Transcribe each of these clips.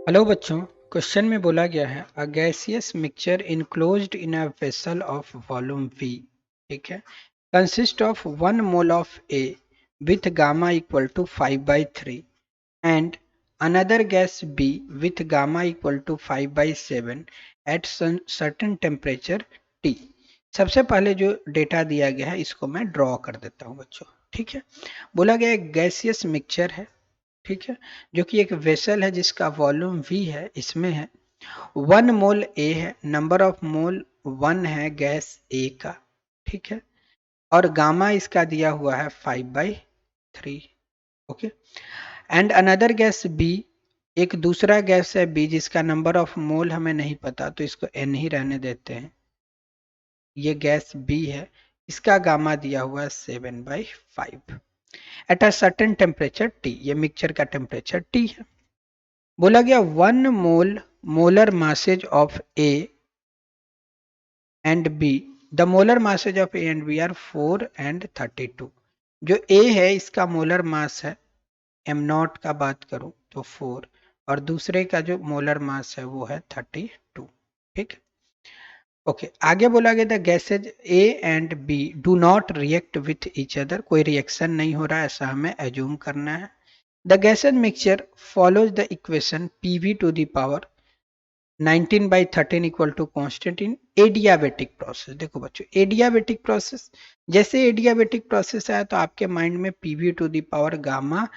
Hello बच्चों, question में बोला गया है a gaseous mixture enclosed in a vessel of volume V, ठीक है, consist of 1 mole of A with gamma equal to 5/3 and another gas B with gamma equal to 5/7 at certain temperature T. सबसे पहले जो data दिया गया है इसको मैं ड्रॉ कर देता हूँ बच्चों। ठीक है, बोला गया एक गैसियस मिक्सचर है, ठीक है, जो कि एक वेसल है जिसका वॉल्यूम V है, इसमें है 1 मोल A है, नंबर ऑफ मोल 1 है गैस A का, ठीक है, और गामा इसका दिया हुआ है 5/3। Okay, and another gas B, एक दूसरा गैस है B जिसका नंबर ऑफ मोल हमें नहीं पता तो इसको N ही रहने देते हैं। ये गैस B है, इसका गामा दिया हुआ है 7/5 at a certain temperature T। ये मिक्सचर का टेम्परेचर T है। बोला गया 1 molar masses of A and B, the molar masses of A and B are 4 and 32। जो ए है इसका मोलर मास है, एम नॉट का बात करूं तो 4, और दूसरे का जो मोलर मास है वो है 32। ठीक, ओके, आगे बोला गया the gases A and B do not react with each other, कोई रिएक्शन नहीं हो रहा है ऐसा हमें एज्यूम करना है। The gases mixture follows the equation PV to the power 19/13 equal to constant in adiabatic process. देखो बच्चों, एडियाबेटिक प्रोसेस, जैसे एडियाबेटिक प्रोसेस आया तो आपके माइंड में PV to the power gamma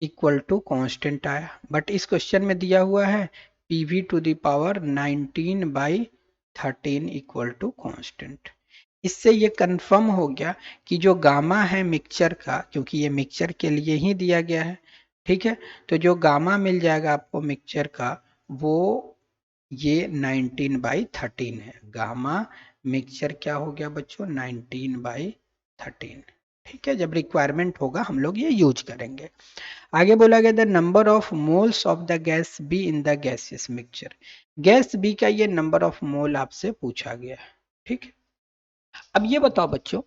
equal to constant आया, बट इस क्वेश्चन में दिया हुआ है PV to the power 19/13 equal to constant. इससे ये कंफर्म हो गया कि जो गामा है मिक्सचर का, क्योंकि ये मिक्सचर के लिए ही दिया गया है, ठीक है, तो जो गामा मिल जाएगा आपको मिक्सचर का वो ये 19/13 है। गामा मिक्सचर क्या हो गया बच्चों, 19/13। ठीक है, जब रिक्वायरमेंट होगा हम लोग ये यूज करेंगे। आगे बोला गया the number of moles of the gas B in the gaseous mixture. Gas B का ये नंबर ऑफ मोल आपसे पूछा गया है। ठीक है, अब ये बताओ बच्चों,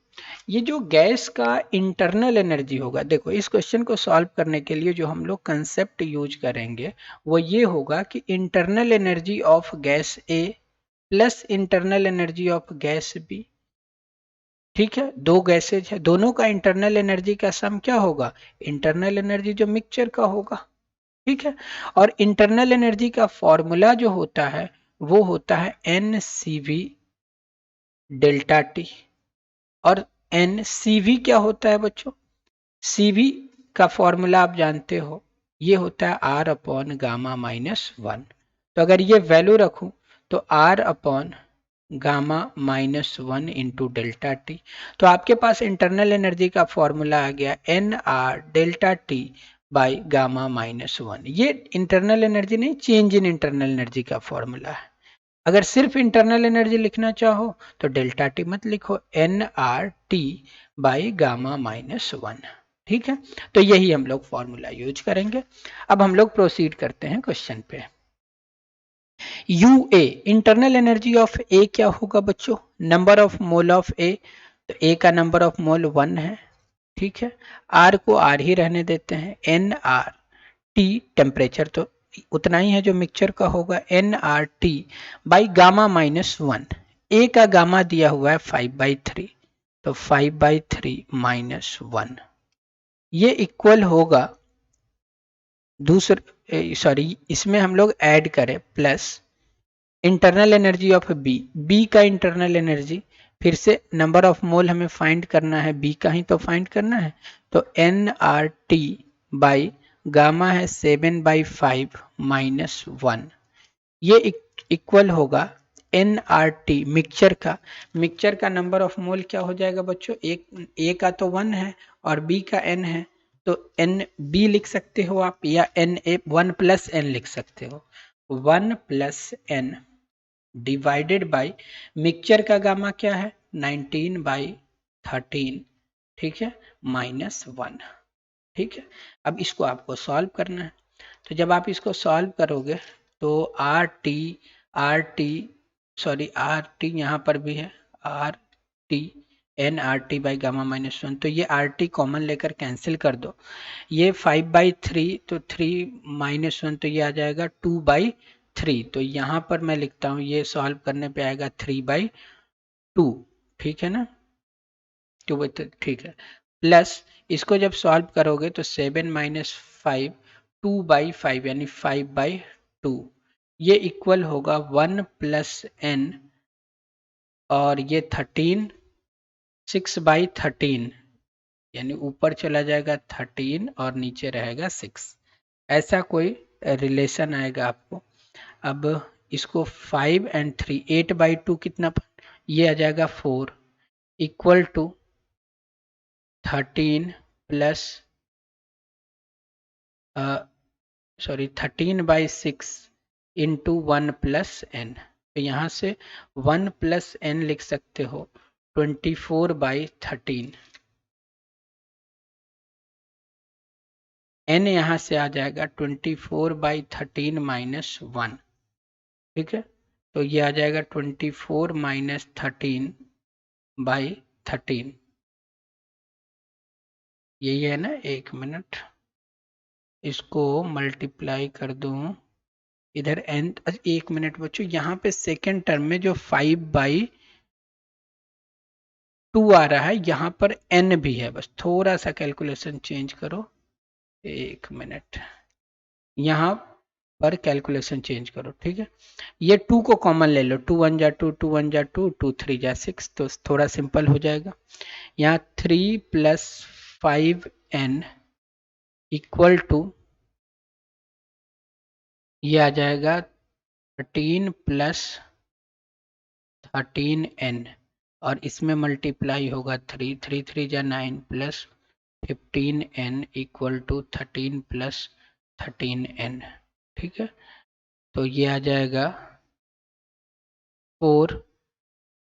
ये जो गैस का इंटरनल एनर्जी होगा, देखो इस क्वेश्चन को सॉल्व करने के लिए जो हम लोग कंसेप्ट यूज करेंगे वो ये होगा कि internal energy of gas A plus internal energy of gas B. ठीक है, दो गैसेज है, दोनों का इंटरनल एनर्जी का सम क्या होगा, इंटरनल एनर्जी जो मिक्सचर का होगा। ठीक है, और इंटरनल एनर्जी का फॉर्मूला जो होता है वो होता है NCV डेल्टा टी। और NCV क्या होता है बच्चों, CV का फॉर्मूला आप जानते हो, ये होता है R अपॉन गामा -1। तो अगर ये वैल्यू रखूं तो R upon gamma -1 into delta T, तो आपके पास इंटरनल एनर्जी का फॉर्मूला आ गया NR delta T by gamma -1। ये इंटरनल एनर्जी नहीं, चेंज इन इंटरनल एनर्जी का फॉर्मूला है। अगर सिर्फ इंटरनल एनर्जी लिखना चाहो तो डेल्टा टी मत लिखो, NRT बाई गामा -1। ठीक है, तो यही हम लोग फॉर्मूला यूज करेंगे। अब हम लोग प्रोसीड करते हैं क्वेश्चन पे। UA, इंटरनल एनर्जी ऑफ ए क्या होगा बच्चों, नंबर ऑफ मोल ऑफ ए, तो ए का नंबर ऑफ मोल 1 है। ठीक है, आर को आर ही रहने देते हैं, NRT, टेम्परेचर तो उतना ही है जो मिक्सचर का होगा, NRT बाई गामा -1। ए का गामा दिया हुआ है 5/3, तो 5/3 -1, ये इक्वल होगा दूसरे, सॉरी इसमें हम लोग ऐड करें plus internal energy of B, B का इंटरनल एनर्जी, फिर से नंबर ऑफ मोल हमें फाइंड करना है, बी का ही तो फाइंड करना है, तो NRT बाई गामा है 7/5 -1, ये इक्वल होगा NRT मिक्सचर का नंबर ऑफ मोल क्या हो जाएगा बच्चों, एक ए का तो 1 है और बी का n है, तो एन बी लिख सकते हो आप, या एन ए 1 + n लिख सकते हो, 1 + n डिवाइडेड बाई मिक्सचर का गामा क्या है 19/13। ठीक है, -1। ठीक है, अब इसको आपको सॉल्व करना है, तो जब आप इसको सॉल्व करोगे तो R T, sorry R T यहाँ पर भी है, R T N R T by gamma minus 1, तो ये आर टी कॉमन लेकर कैंसिल कर दो। ये 5/3, तो 3 - 1, तो ये आ जाएगा 2/3। तो यहाँ पर मैं लिखता हूँ, ये सॉल्व करने पे आएगा 3/2। ठीक है ना, 2/3, ठीक है। प्लस इसको जब सॉल्व करोगे तो 7 - 5, 2/5 यानी 5/2, ये इक्वल होगा 1 + n, और ये 13, 6/13, यानी ऊपर चला जाएगा 13 और नीचे रहेगा 6। ऐसा कोई रिलेशन आएगा आपको। अब इसको 5 और 3, 8/2 कितना, ये आ जाएगा 4, इक्वल टू 13 प्लस 13/6 इंटू 1 + n। तो यहाँ से 1 + n लिख सकते हो 24/13। n यहाँ से आ जाएगा 24/13 - 1। ठीक है, तो ये आ जाएगा 24 - 13/13। यही है ना, 1 मिनट, इसको मल्टीप्लाई कर दूं इधर n। 1 मिनट बच्चों, यहाँ पे सेकेंड टर्म में जो 5/2 आ रहा है, यहाँ पर n भी है, बस थोड़ा सा कैलकुलेशन चेंज करो। 1 मिनट, यहाँ पर कैलकुलेशन चेंज करो। ठीक है, ये 2 को कॉमन ले लो, 2 1 जा 2, 2 1 जा 2, 2 3 जा 6, तो थोड़ा सिंपल हो जाएगा। यहाँ 3 + 5n इक्वल टू, ये आ जाएगा 13 + 13n, और इसमें मल्टीप्लाई होगा 3, 3 3 जा 9 plus 15n equal to 13 + 13n। ठीक है, तो ये आ जाएगा 4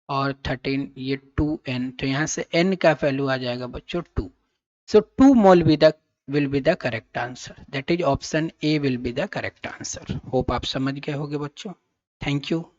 और 13, ये 2n, तो यहाँ से n का वैल्यू आ जाएगा बच्चों 2। So 2 mole will be the correct answer. That is option A will be the correct answer. Hope आप समझ गए होंगे बच्चों। Thank you.